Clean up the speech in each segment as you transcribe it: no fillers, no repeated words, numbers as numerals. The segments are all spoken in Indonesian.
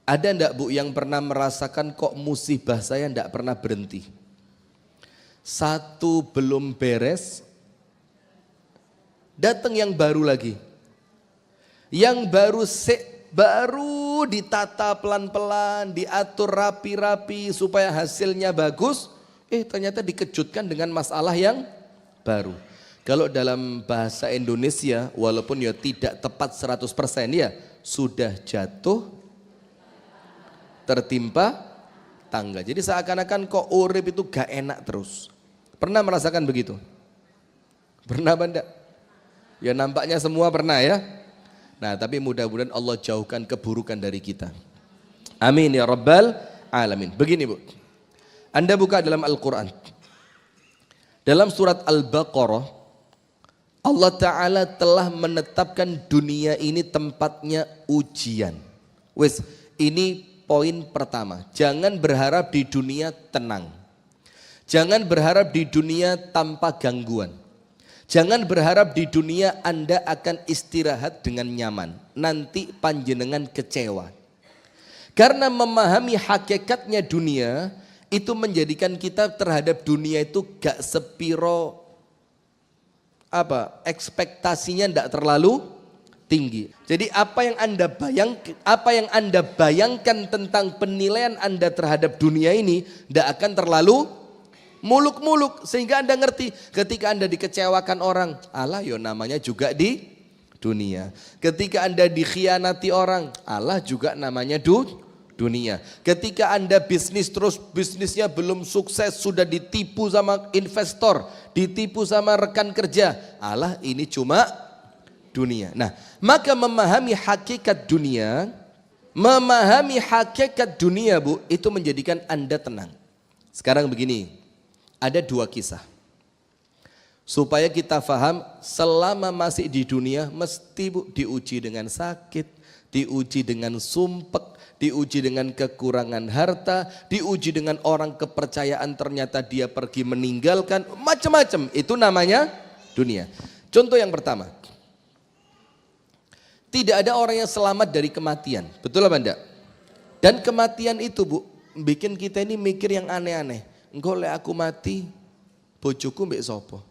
Ada enggak Bu yang pernah merasakan kok musibah saya enggak pernah berhenti? Satu belum beres, datang yang baru lagi. Yang baru ditata pelan-pelan, diatur rapi-rapi supaya hasilnya bagus. Ternyata dikejutkan dengan masalah yang baru. Kalau dalam bahasa Indonesia, walaupun ya tidak tepat 100% ya, sudah jatuh tertimpa tangga. Jadi seakan-akan kok urip itu gak enak terus. Pernah merasakan begitu? Pernah Banda? Ya nampaknya semua pernah ya. Nah tapi mudah-mudahan Allah jauhkan keburukan dari kita. Amin ya Rabbal Alamin. Begini Bu, Anda buka dalam Al-Quran. Dalam surat Al-Baqarah, Allah Ta'ala telah menetapkan dunia ini tempatnya ujian. Wes, ini poin pertama. Jangan berharap di dunia tenang. Jangan berharap di dunia tanpa gangguan. Jangan berharap di dunia Anda akan istirahat dengan nyaman. Nanti panjenengan kecewa. Karena memahami hakikatnya dunia, itu menjadikan kita terhadap dunia itu gak sepiro ekspektasinya tidak terlalu tinggi. Jadi apa yang Anda bayangkan tentang penilaian Anda terhadap dunia ini tidak akan terlalu muluk-muluk, sehingga Anda ngerti ketika Anda dikecewakan orang, Allah yo namanya juga di dunia. Ketika Anda dikhianati orang, Allah juga namanya dunia. Ketika Anda bisnis terus bisnisnya belum sukses, sudah ditipu sama investor, ditipu sama rekan kerja, Allah ini cuma dunia. Nah, maka memahami hakikat dunia Bu, itu menjadikan Anda tenang. Sekarang begini, ada dua kisah. Supaya kita faham, selama masih di dunia mesti Bu diuji dengan sakit, diuji dengan sumpek, diuji dengan kekurangan harta, diuji dengan orang kepercayaan ternyata dia pergi meninggalkan, macam-macam. Itu namanya dunia. Contoh yang pertama, tidak ada orang yang selamat dari kematian, betul apa enggak? Dan kematian itu Bu, bikin kita ini mikir yang aneh-aneh. Engkau lek aku mati, bojoku mbek sopo?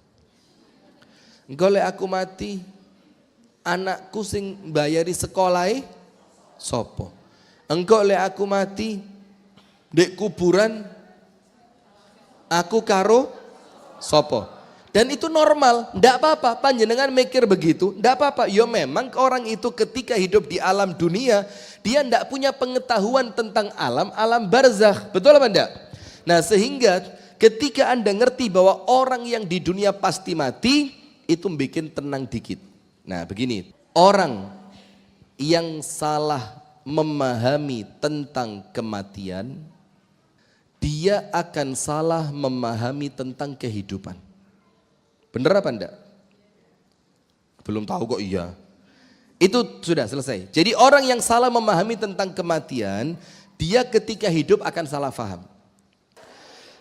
Engkau lek aku mati, anakku sing bayari sekolahe sopo? Engkau lek aku mati, dek kuburan aku karo sopo? Dan itu normal, ndak apa-apa. Panjenengan mikir begitu, ndak apa-apa. Ya memang orang itu ketika hidup di alam dunia, dia ndak punya pengetahuan tentang alam barzakh. Betul apa ndak? Nah sehingga ketika Anda ngerti bahwa orang yang di dunia pasti mati, itu bikin tenang dikit. Nah begini, orang yang salah memahami tentang kematian, dia akan salah memahami tentang kehidupan. Benar apa enggak? Belum tahu kok iya. Itu sudah selesai. Jadi orang yang salah memahami tentang kematian, dia ketika hidup akan salah faham.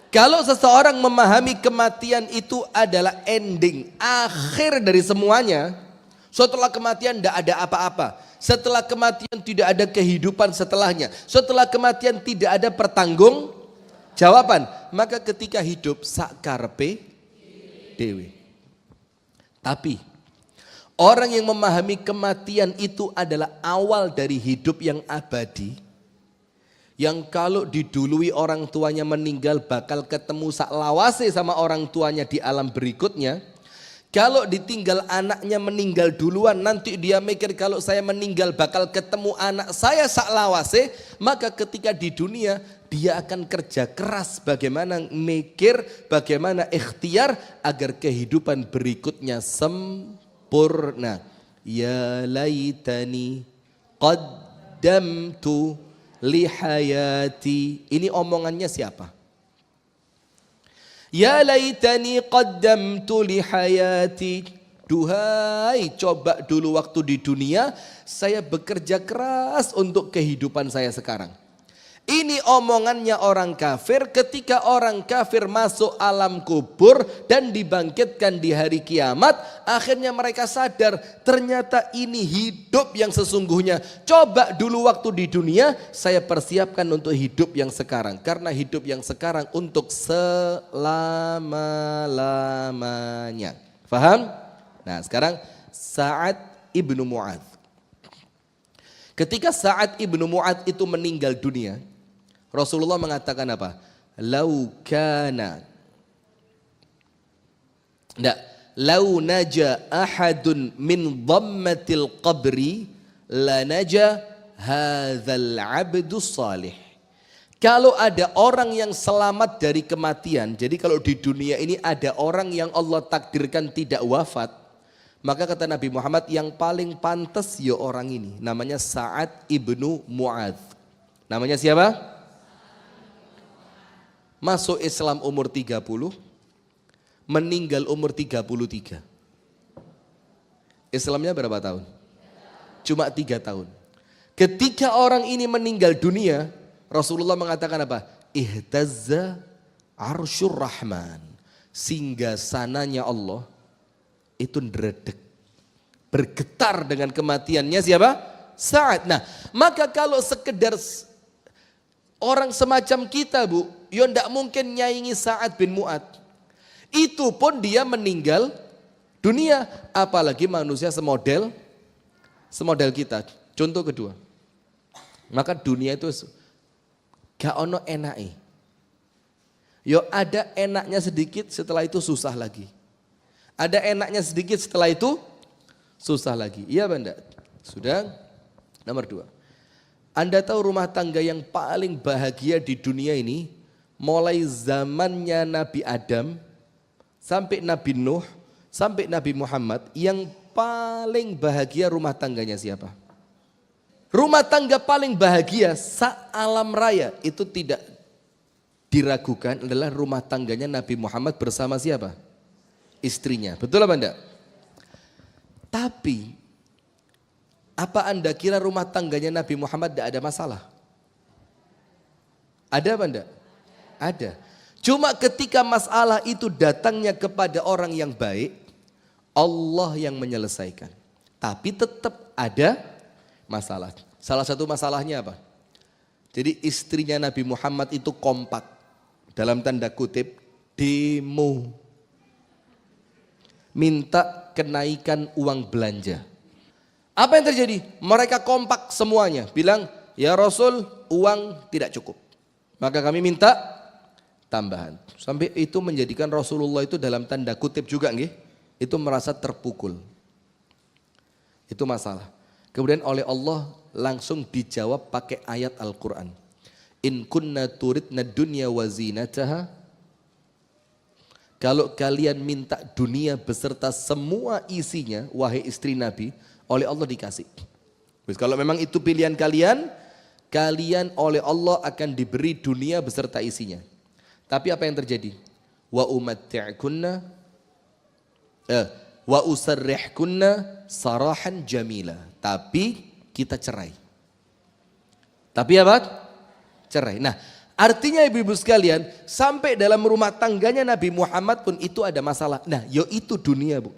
Kalau seseorang memahami kematian itu adalah ending, akhir dari semuanya, setelah kematian tidak ada apa-apa. Setelah kematian tidak ada kehidupan setelahnya. Setelah kematian tidak ada pertanggung jawaban. Maka ketika hidup sakarpe dewe. Tapi orang yang memahami kematian itu adalah awal dari hidup yang abadi. Yang kalau didului orang tuanya meninggal bakal ketemu saklawase sama orang tuanya di alam berikutnya. Kalau ditinggal anaknya meninggal duluan, nanti dia mikir kalau saya meninggal bakal ketemu anak saya saklawase. Maka ketika di dunia dia akan kerja keras bagaimana mikir, bagaimana ikhtiar agar kehidupan berikutnya sempurna. Ya laitani qaddamtu lihayati. Ini omongannya siapa? Ya laitani qaddamtu lihayati. Duhai, coba dulu waktu di dunia saya bekerja keras untuk kehidupan saya sekarang. Ini omongannya orang kafir ketika orang kafir masuk alam kubur dan dibangkitkan di hari kiamat. Akhirnya mereka sadar ternyata ini hidup yang sesungguhnya. Coba dulu waktu di dunia saya persiapkan untuk hidup yang sekarang. Karena hidup yang sekarang untuk selama-lamanya. Faham? Nah sekarang Sa'ad ibnu Mu'adz. Ketika Sa'ad ibnu Mu'adz itu meninggal dunia, Rasulullah mengatakan apa? Lau naja ahadun min dhammatil qabri la naja hadzal abdus salih. Kalau ada orang yang selamat dari kematian, jadi kalau di dunia ini ada orang yang Allah takdirkan tidak wafat, maka kata Nabi Muhammad yang paling pantas ya orang ini, namanya Sa'ad ibnu Mu'adz. Namanya siapa? Masuk Islam umur 30, meninggal umur 33. Islamnya berapa tahun? Cuma 3 tahun. Ketika orang ini meninggal dunia, Rasulullah mengatakan apa? Ihtazza arsyur rahman. Singgasananya Allah itu ndredeg. Bergetar dengan kematiannya siapa? Sa'ad. Nah, maka kalau sekedar orang semacam kita bu, ya ndak mungkin nyaingi Sa'ad bin Mu'adz. Itu pun dia meninggal dunia, apalagi manusia semodel kita. Contoh kedua, maka dunia itu gak ono enake. Yo ada enaknya sedikit, setelah itu susah lagi. Ada enaknya sedikit, setelah itu susah lagi. Iya Banda? Sudah. Nomor 2. Anda tahu rumah tangga yang paling bahagia di dunia ini, mulai zamannya Nabi Adam sampai Nabi Nuh sampai Nabi Muhammad, yang paling bahagia rumah tangganya siapa? Rumah tangga paling bahagia se-alam raya itu tidak diragukan adalah rumah tangganya Nabi Muhammad bersama siapa? Istrinya. Betul apa enggak? Tapi apa Anda kira rumah tangganya Nabi Muhammad tidak ada masalah? Ada apa enggak? Ada. Cuma ketika masalah itu datangnya kepada orang yang baik, Allah yang menyelesaikan. Tapi tetap ada masalah. Salah satu masalahnya apa? Jadi istrinya Nabi Muhammad itu kompak. Dalam tanda kutip, demo. Minta kenaikan uang belanja. Apa yang terjadi? Mereka kompak semuanya. Bilang, ya Rasul, uang tidak cukup. Maka kami minta tambahan. Sampai itu menjadikan Rasulullah itu dalam tanda kutip juga nggih, itu merasa terpukul. Itu masalah. Kemudian oleh Allah langsung dijawab pakai ayat Al-Quran. In kunna turidna dunya wa zinataha. Kalau kalian minta dunia beserta semua isinya, wahai istri Nabi, oleh Allah dikasih. Kalau memang itu pilihan kalian, kalian oleh Allah akan diberi dunia beserta isinya. Tapi apa yang terjadi? Wa umatti'kunna wa usarrihkunna sarahan jamila. Tapi kita cerai. Tapi apa? Cerai. Nah, artinya ibu-ibu sekalian, sampai dalam rumah tangganya Nabi Muhammad pun itu ada masalah. Nah, itu dunia bu.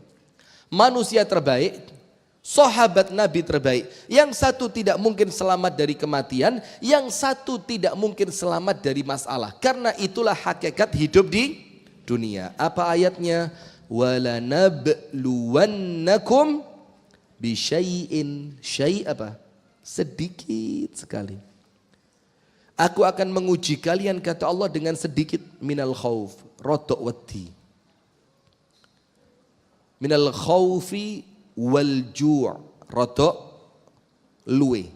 Manusia terbaik, sahabat Nabi terbaik. Yang satu tidak mungkin selamat dari kematian, yang satu tidak mungkin selamat dari masalah. Karena itulah hakikat hidup di dunia. Apa ayatnya? Wala nabluwannakum bisyai'in. Syai' apa? Sedikit sekali. Aku akan menguji kalian kata Allah dengan sedikit minal khauf, rodok wedi. Minal khaufi wal ju' rodok luwe.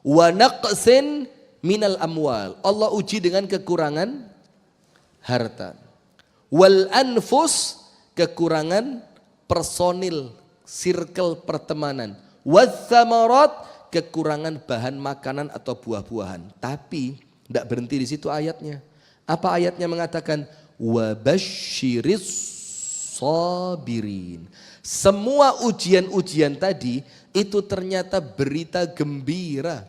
Wa naqsin minal amwal. Allah uji dengan kekurangan harta. Wal anfus, kekurangan personil, circle pertemanan. Wath thamarat, kekurangan bahan makanan atau buah-buahan. Tapi tidak berhenti di situ ayatnya. Apa ayatnya mengatakan? Wabasyiris sabirin. Semua ujian-ujian tadi itu ternyata berita gembira.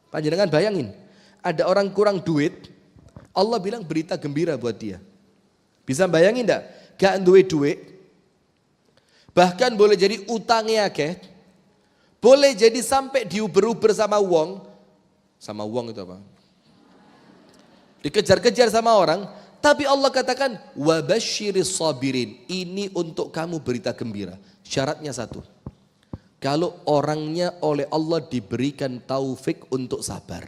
Panjenengan bayangin, ada orang kurang duit, Allah bilang berita gembira buat dia. Bisa bayangin enggak? Gak duit, bahkan boleh jadi utangnya akeh, boleh jadi sampai diuber-uber sama wong itu apa? Dikejar-kejar sama orang, tapi Allah katakan wabasyiris sabirin, ini untuk kamu berita gembira. Syaratnya satu, kalau orangnya oleh Allah diberikan taufik untuk sabar.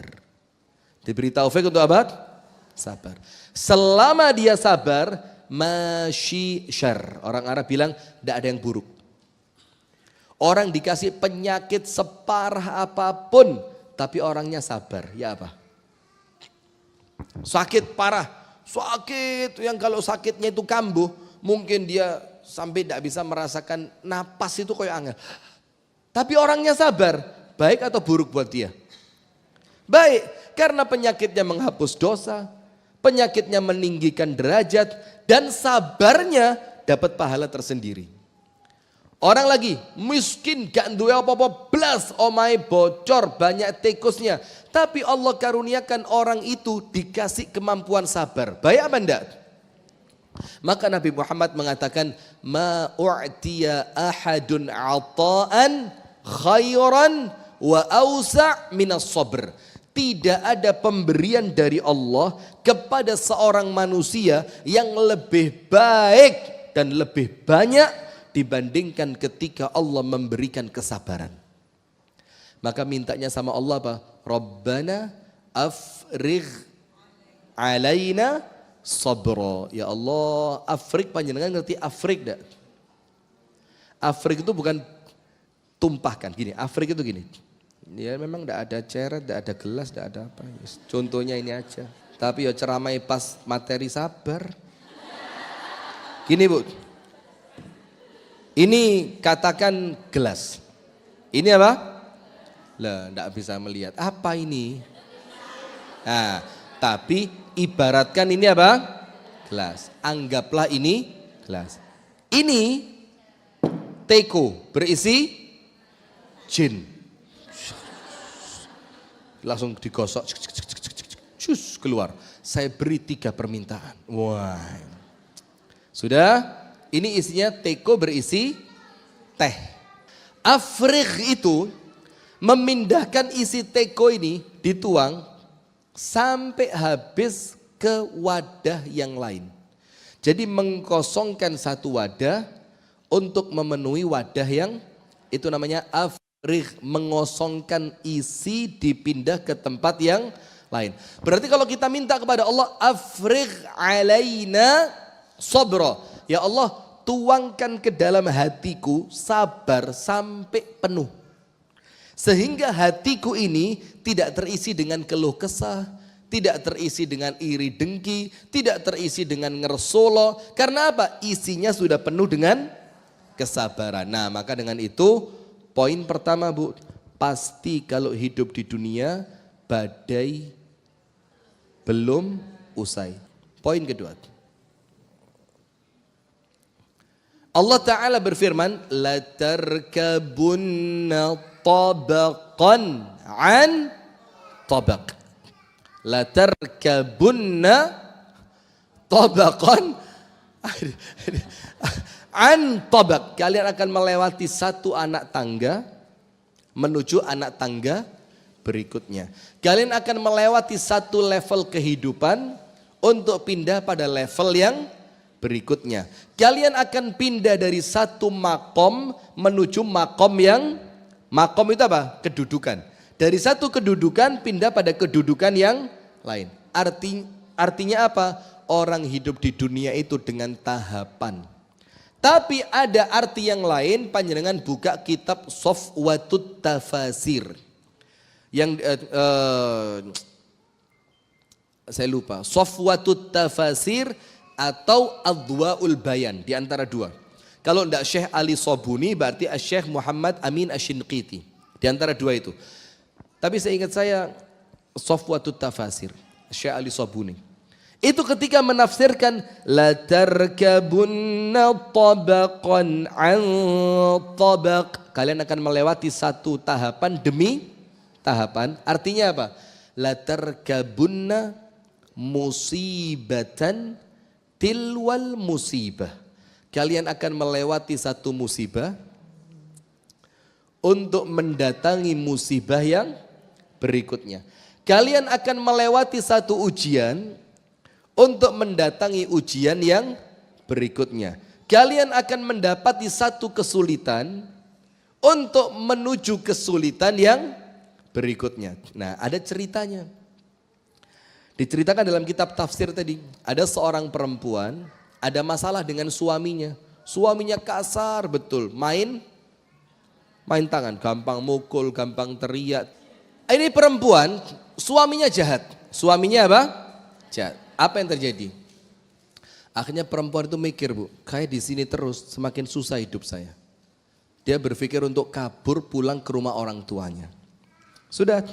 Diberi taufik untuk apa? Sabar. Selama dia sabar, masyi syar. Orang Arab bilang tidak ada yang buruk. Orang dikasih penyakit separah apapun, tapi orangnya sabar, ya apa? Sakit parah, sakit yang kalau sakitnya itu kambuh, mungkin dia sampai tidak bisa merasakan napas itu kayak angel. Tapi orangnya sabar, baik atau buruk buat dia? Baik, karena penyakitnya menghapus dosa, penyakitnya meninggikan derajat, dan sabarnya dapat pahala tersendiri. Orang lagi miskin gak duwe apa-apa blas, omai bocor banyak tikusnya, tapi Allah karuniakan orang itu dikasih kemampuan sabar. Baik apa enggak? Maka Nabi Muhammad mengatakan ma u'tiya ahadun ata'an khairan wa awsa' minas sabr. Tidak ada pemberian dari Allah kepada seorang manusia yang lebih baik dan lebih banyak dibandingkan ketika Allah memberikan kesabaran. Maka mintanya sama Allah apa? Rabbana afrigh alaina sabra. Ya Allah, afrig, panjenengan ngerti afrig enggak? Afrig itu bukan tumpahkan, gini, afrig itu gini. Ya memang enggak ada ceret, enggak ada gelas, enggak ada apa. Contohnya ini aja. Tapi ya ceramai pas materi sabar. Gini Bu. Ini katakan gelas. Ini apa? Lah, enggak bisa melihat. Apa ini? Nah, tapi ibaratkan ini apa? Gelas. Anggaplah ini gelas. Ini teko berisi jin. Langsung digosok. Cus, keluar. Saya beri 3 permintaan. Wah. Sudah? Ini isinya teko berisi teh. Afrigh itu memindahkan isi teko ini dituang sampai habis ke wadah yang lain. Jadi mengkosongkan satu wadah untuk memenuhi wadah yang itu namanya afrigh, mengosongkan isi dipindah ke tempat yang lain. Berarti kalau kita minta kepada Allah afrigh alaina sabra. Ya Allah, tuangkan ke dalam hatiku sabar sampai penuh. Sehingga hatiku ini tidak terisi dengan keluh kesah, tidak terisi dengan iri dengki, tidak terisi dengan ngersolo. Karena apa? Isinya sudah penuh dengan kesabaran. Nah, maka dengan itu poin pertama Bu, pasti kalau hidup di dunia badai belum usai. Poin kedua, Allah Ta'ala berfirman, la tarkabunna tabaqan an tabaq. La tarkabunna tabaqan an tabaq. Kalian akan melewati satu anak tangga menuju anak tangga berikutnya. Kalian akan melewati satu level kehidupan untuk pindah pada level yang berikutnya. Kalian akan pindah dari satu makom menuju makom yang, makom itu apa? Kedudukan. Dari satu kedudukan pindah pada kedudukan yang lain. Artinya apa? Orang hidup di dunia itu dengan tahapan. Tapi ada arti yang lain, panjenengan buka kitab Safwatut Tafasir. Yang saya lupa, Safwatut Tafasir atau Adwaul Bayan, di antara dua. Kalau tidak Syekh Ali Sobuni berarti Syekh Muhammad Amin Ashinqiti, di antara dua itu. Tapi saya Safwatut Tafasir, Syekh Ali Sobuni. Itu ketika menafsirkan la tarkabunna tabaqan an tabaq, kalian akan melewati satu tahapan demi tahapan. Artinya apa? latarkabunna musibatan tilwal musibah. Kalian akan melewati satu musibah untuk mendatangi musibah yang berikutnya. Kalian akan melewati satu ujian untuk mendatangi ujian yang berikutnya. Kalian akan mendapati satu kesulitan untuk menuju kesulitan yang berikutnya. Nah, ada ceritanya. Diceritakan dalam kitab tafsir tadi, ada seorang perempuan, ada masalah dengan suaminya. Suaminya kasar betul, main tangan, gampang mukul, gampang teriak. Ini perempuan, suaminya jahat. Suaminya apa? Jahat. Apa yang terjadi? Akhirnya perempuan itu mikir, Bu, kayak di sini terus semakin susah hidup saya. Dia berpikir untuk kabur pulang ke rumah orang tuanya. Sudah,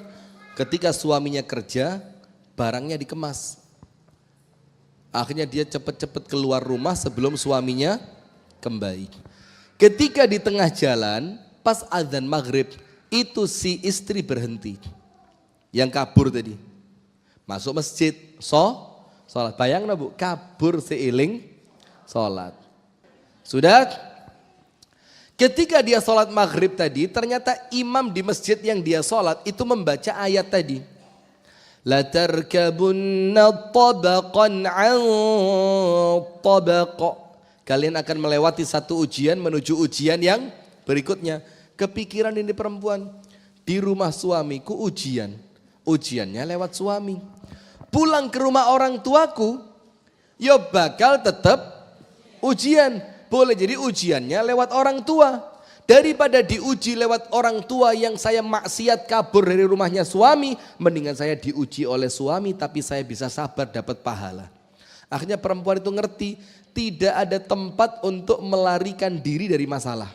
ketika suaminya kerja, barangnya dikemas. Akhirnya dia cepat-cepat keluar rumah sebelum suaminya kembali. Ketika di tengah jalan, pas azan maghrib, itu si istri berhenti. Yang kabur tadi. Masuk masjid, sholat. Bayangkan Bu, kabur seiling sholat. Sudah, ketika dia sholat maghrib tadi, ternyata imam di masjid yang dia sholat itu membaca ayat tadi. Latarkabunna tabaqan an tabaq. Kalian akan melewati satu ujian menuju ujian yang berikutnya. Kepikiran ini perempuan, di rumah suamiku ujian. Ujiannya lewat suami. Pulang ke rumah orang tuaku, ya bakal tetap ujian. Boleh jadi ujiannya lewat orang tua. Daripada diuji lewat orang tua yang saya maksiat kabur dari rumahnya suami, mendingan saya diuji oleh suami tapi saya bisa sabar dapat pahala. Akhirnya perempuan itu ngerti, tidak ada tempat untuk melarikan diri dari masalah.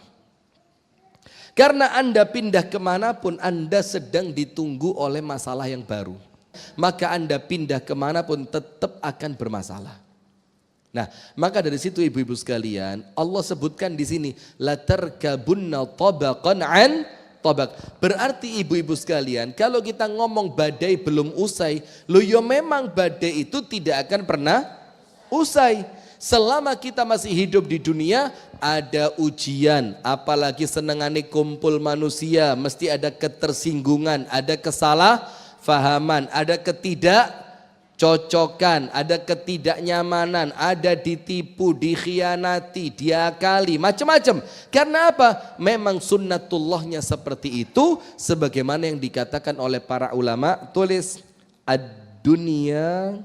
Karena Anda pindah kemanapun, Anda sedang ditunggu oleh masalah yang baru. Maka Anda pindah kemanapun tetap akan bermasalah. Nah, maka dari situ ibu-ibu sekalian, Allah sebutkan di sini latarkabunna tabaqan an tabaq. Berarti ibu-ibu sekalian, kalau kita ngomong badai belum usai, lo ya memang badai itu tidak akan pernah usai. Selama kita masih hidup di dunia, ada ujian, apalagi senengane kumpul manusia, mesti ada ketersinggungan, ada kesalahpahaman, ada ketidakcocokan, ada ketidaknyamanan, ada ditipu, dikhianati, diakali, macam-macam. Karena apa? Memang sunnatullahnya seperti itu, sebagaimana yang dikatakan oleh para ulama. Tulis, ad-dunya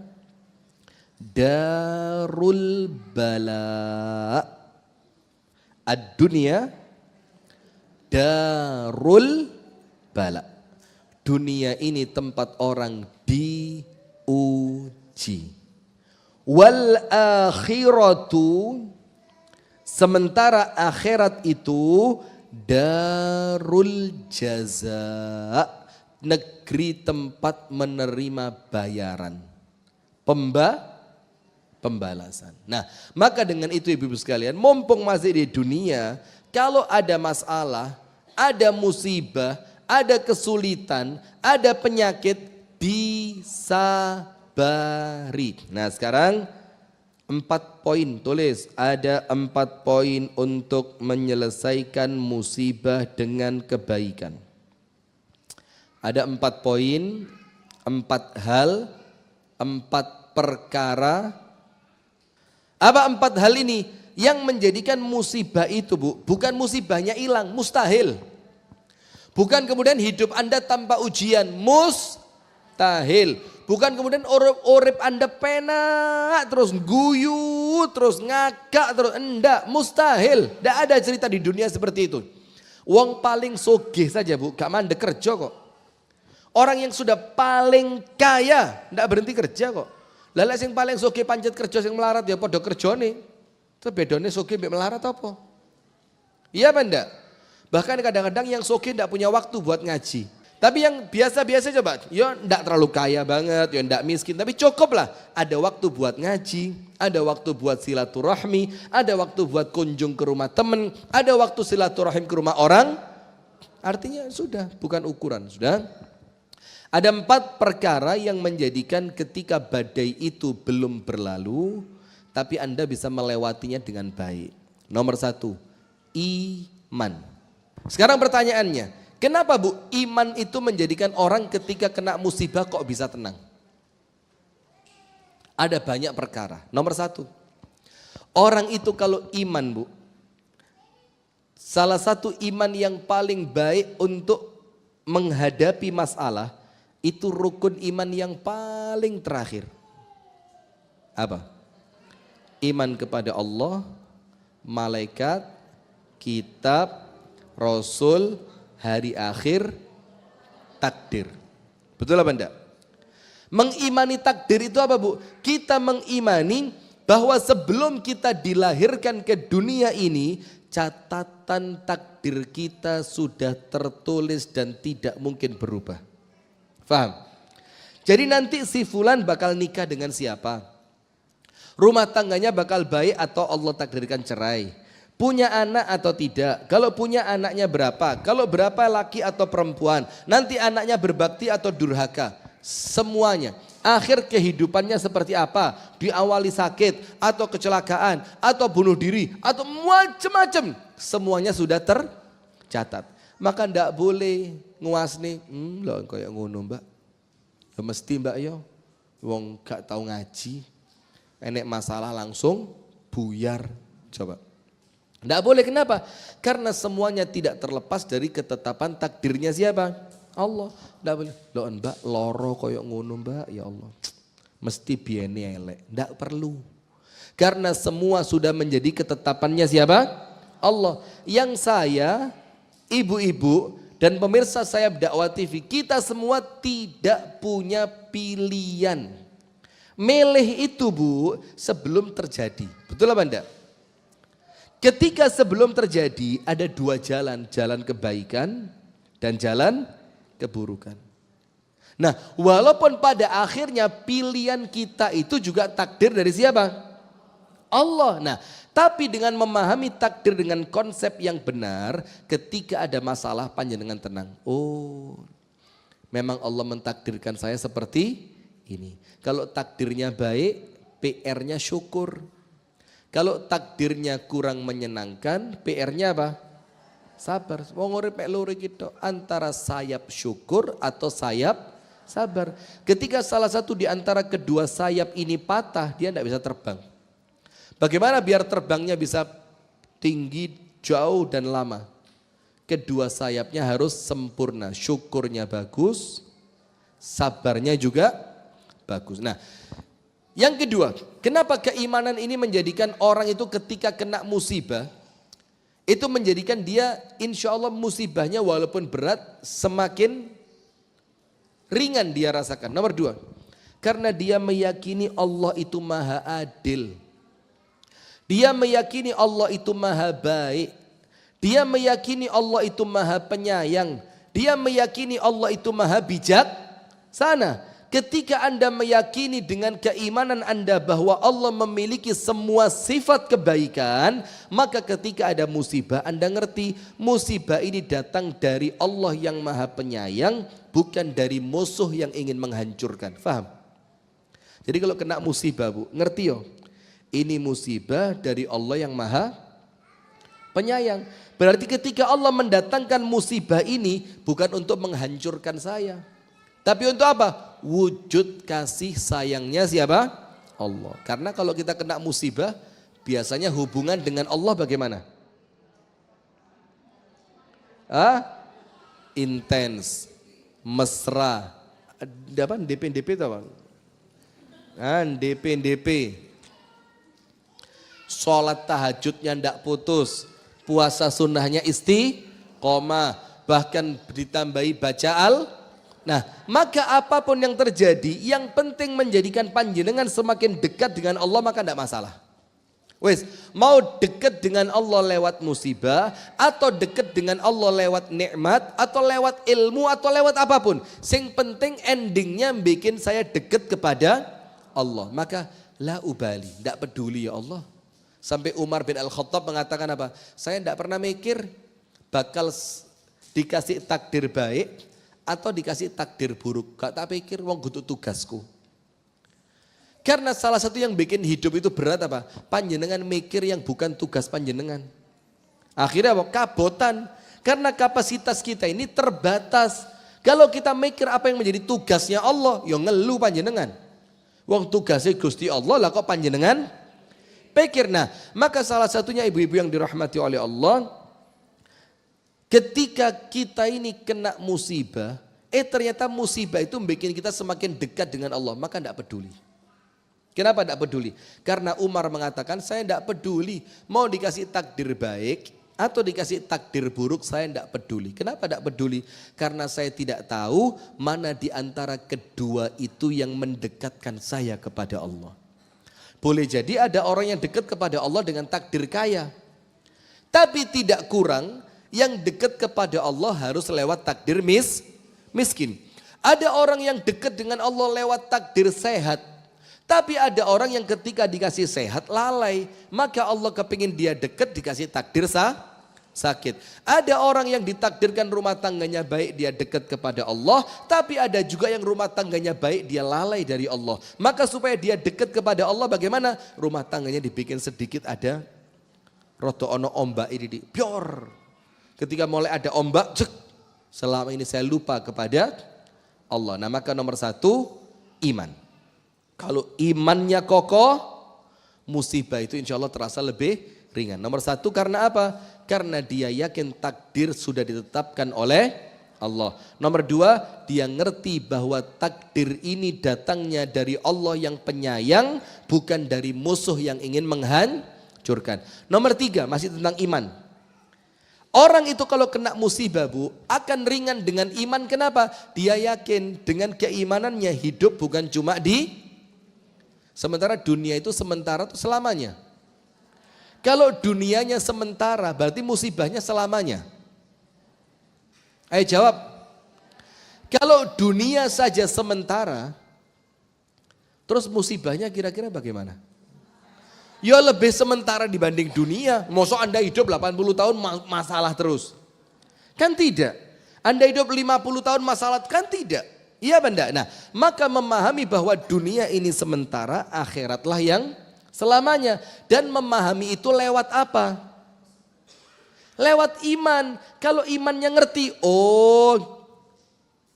darul bala. Ad-dunya darul bala. Dunia ini tempat orang diuji. Wal akhiratu, sementara akhirat itu darul jaza, negeri tempat menerima bayaran, pembalasan. Nah, maka dengan itu ibu-ibu sekalian, mumpung masih di dunia, kalau ada masalah, ada musibah, ada kesulitan, ada penyakit, disabari. Nah, sekarang 4 poin, tulis, ada 4 poin untuk menyelesaikan musibah dengan kebaikan. Ada 4 poin, 4 hal, 4 perkara. Apa 4 hal ini yang menjadikan musibah itu, Bu? Bukan musibahnya hilang, mustahil. Bukan kemudian hidup Anda tanpa ujian, mustahil. Bukan kemudian urip Anda penak, terus guyu, terus ngakak, terus enggak, mustahil. Enggak ada cerita di dunia seperti itu. Wong paling sogih saja, Bu, gak mandek kerja kok. Orang yang sudah paling kaya, enggak berhenti kerja kok. Lala sing paling sugih pancet kerja sing melarat ya padha kerjane. Terus bedone sugih mbek melarat apa? Iya apa enggak? Bahkan kadang-kadang yang sugih enggak punya waktu buat ngaji. Tapi yang biasa-biasa coba, ya enggak terlalu kaya banget, ya enggak miskin, tapi cukup lah. Ada waktu buat ngaji, ada waktu buat silaturahmi, ada waktu buat kunjung ke rumah teman, ada waktu silaturahim ke rumah orang. Artinya sudah, bukan ukuran, sudah. Ada 4 perkara yang menjadikan ketika badai itu belum berlalu, tapi Anda bisa melewatinya dengan baik. Nomor 1, iman. Sekarang pertanyaannya, kenapa Bu, iman itu menjadikan orang ketika kena musibah kok bisa tenang? Ada banyak perkara. Nomor 1, orang itu kalau iman Bu, salah satu iman yang paling baik untuk menghadapi masalah, itu rukun iman yang paling terakhir. Apa? Iman kepada Allah, malaikat, kitab, rasul, hari akhir, takdir. Betul apa enggak? Mengimani takdir itu apa Bu? Kita mengimani bahwa sebelum kita dilahirkan ke dunia ini, catatan takdir kita sudah tertulis dan tidak mungkin berubah. Faham? Jadi nanti si fulan bakal nikah dengan siapa? Rumah tangganya bakal baik atau Allah takdirkan cerai? Punya anak atau tidak? Kalau punya anaknya berapa? Kalau berapa laki atau perempuan? Nanti anaknya berbakti atau durhaka? Semuanya. Akhir kehidupannya seperti apa? Diawali sakit atau kecelakaan atau bunuh diri atau macam-macam. Semuanya sudah tercatat. Maka ndak boleh nguasni, lho kayak ngono Mbak. Ya mesti Mbak yo, wong gak tahu ngaji, enek masalah langsung buyar. Coba. Ndak boleh, kenapa? Karena semuanya tidak terlepas dari ketetapan takdirnya siapa? Allah. Ndak boleh. Lho Mbak loro kayak ngono Mbak, ya Allah. Mesti biene elek. Ndak perlu. Karena semua sudah menjadi ketetapannya siapa? Allah. Yang saya, ibu-ibu dan pemirsa Sayap Dakwah TV, kita semua tidak punya pilihan. Milih itu Bu sebelum terjadi. Betul apa enggak? Ketika sebelum terjadi ada 2 jalan, jalan kebaikan dan jalan keburukan. Nah, walaupun pada akhirnya pilihan kita itu juga takdir dari siapa? Allah. Nah, tapi dengan memahami takdir dengan konsep yang benar, ketika ada masalah panjenengan tenang. Oh, memang Allah mentakdirkan saya seperti ini. Kalau takdirnya baik, PR-nya syukur. Kalau takdirnya kurang menyenangkan, PR-nya apa? Sabar. Wong urip mek loro iki tok, antara sayap syukur atau sayap sabar. Ketika salah satu di antara kedua sayap ini patah, dia tidak bisa terbang. Bagaimana biar terbangnya bisa tinggi, jauh dan lama? Kedua sayapnya harus sempurna, syukurnya bagus, sabarnya juga bagus. Nah, yang kedua, kenapa keimanan ini menjadikan orang itu ketika kena musibah, itu menjadikan dia insya Allah musibahnya walaupun berat semakin ringan dia rasakan. Nomor 2, karena dia meyakini Allah itu maha adil. Dia meyakini Allah itu maha baik. Dia meyakini Allah itu maha penyayang. Dia meyakini Allah itu maha bijaksana. Ketika Anda meyakini dengan keimanan Anda bahwa Allah memiliki semua sifat kebaikan, maka ketika ada musibah Anda ngerti musibah ini datang dari Allah yang maha penyayang, bukan dari musuh yang ingin menghancurkan. Faham? Jadi kalau kena musibah Bu, ngerti yo? Ini musibah dari Allah yang maha penyayang. Berarti ketika Allah mendatangkan musibah ini bukan untuk menghancurkan saya. Tapi untuk apa? Wujud kasih sayangnya siapa? Allah. Karena kalau kita kena musibah, biasanya hubungan dengan Allah bagaimana? Intens, mesra. Ada apa? DP itu apa? DP. Sholat tahajudnya ndak putus, puasa sunnahnya istiqomah, bahkan ditambahi baca Nah, maka apapun yang terjadi, yang penting menjadikan panjenengan semakin dekat dengan Allah, maka tidak masalah. Wes, mau dekat dengan Allah lewat musibah, atau dekat dengan Allah lewat nikmat, atau lewat ilmu, atau lewat apapun. Sing penting endingnya bikin saya dekat kepada Allah. Maka la ubali, tidak peduli ya Allah. Sampai Umar bin Al-Khattab mengatakan apa? Saya tidak pernah mikir bakal dikasih takdir baik atau dikasih takdir buruk. Gak tak pikir wong kudu tugasku. Karena salah satu yang bikin hidup itu berat apa? Panjenengan mikir yang bukan tugas panjenengan. Akhirnya apa? Kabotan. Karena kapasitas kita ini terbatas. Kalau kita mikir apa yang menjadi tugasnya Allah, ya ngeluh panjenengan. Wong tugasnya Gusti Allah lah kok panjenengan pikir. Nah, maka salah satunya ibu-ibu yang dirahmati oleh Allah, ketika kita ini kena musibah, ternyata musibah itu bikin kita semakin dekat dengan Allah, maka tidak peduli. Kenapa tidak peduli? Karena Umar mengatakan, saya tidak peduli mau dikasih takdir baik atau dikasih takdir buruk, saya tidak peduli. Kenapa tidak peduli? Karena saya tidak tahu mana di antara kedua itu yang mendekatkan saya kepada Allah. Boleh jadi ada orang yang dekat kepada Allah dengan takdir kaya. Tapi tidak kurang yang dekat kepada Allah harus lewat takdir miskin. Ada orang yang dekat dengan Allah lewat takdir sehat. Tapi ada orang yang ketika dikasih sehat lalai, maka Allah kepingin dia dekat dikasih takdir sakit. Ada orang yang ditakdirkan rumah tangganya baik, dia dekat kepada Allah. Tapi ada juga yang rumah tangganya baik, dia lalai dari Allah. Maka supaya dia dekat kepada Allah bagaimana? Rumah tangganya dibikin sedikit ada rodo ono ombak ini di pior. Ketika mulai ada ombak, cek, selama ini saya lupa kepada Allah. Nah maka nomor satu, iman. Kalau imannya kokoh, musibah itu insya Allah terasa lebih ringan. Nomor satu karena apa? Karena dia yakin takdir sudah ditetapkan oleh Allah. Nomor dua, dia ngerti bahwa takdir ini datangnya dari Allah yang penyayang, bukan dari musuh yang ingin menghancurkan. Nomor tiga, masih tentang iman. Orang itu kalau kena musibah bu, akan ringan dengan iman. Kenapa? Dia yakin dengan keimanannya hidup bukan cuma sementara dunia itu sementara itu selamanya. Kalau dunianya sementara berarti musibahnya selamanya. Ayo jawab. Kalau dunia saja sementara, terus musibahnya kira-kira bagaimana? Ya lebih sementara dibanding dunia. Masa Anda hidup 80 tahun masalah terus? Kan tidak. Anda hidup 50 tahun masalah? Kan tidak. Iya benda. Nah maka memahami bahwa dunia ini sementara, akhiratlah yang selamanya. Dan memahami itu lewat apa? Lewat iman. Kalau imannya ngerti, oh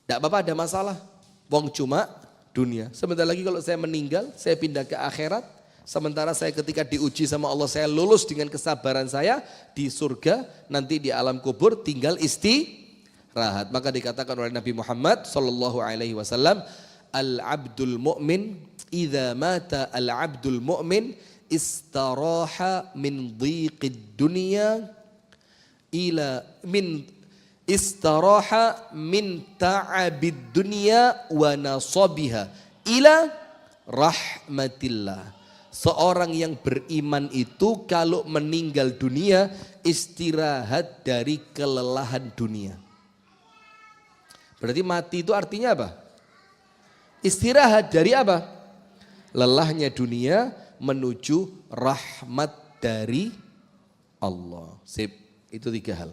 tidak apa-apa ada masalah. Wong cuma dunia. Sebentar lagi kalau saya meninggal, saya pindah ke akhirat. Sementara saya ketika diuji sama Allah, saya lulus dengan kesabaran saya di surga. Nanti di alam kubur tinggal istirahat. Maka dikatakan oleh Nabi Muhammad SAW, al-abdul mu'min idza mata al-abdul mu'min istaraha min dhiqid dunya ila min istaraha min ta'abid dunya wa nasabiha ila rahmatillah. Seorang yang beriman itu kalau meninggal dunia istirahat dari kelelahan dunia. Berarti mati itu artinya apa? Istirahat dari apa? Lelahnya dunia menuju rahmat dari Allah. Sip, itu 3 hal.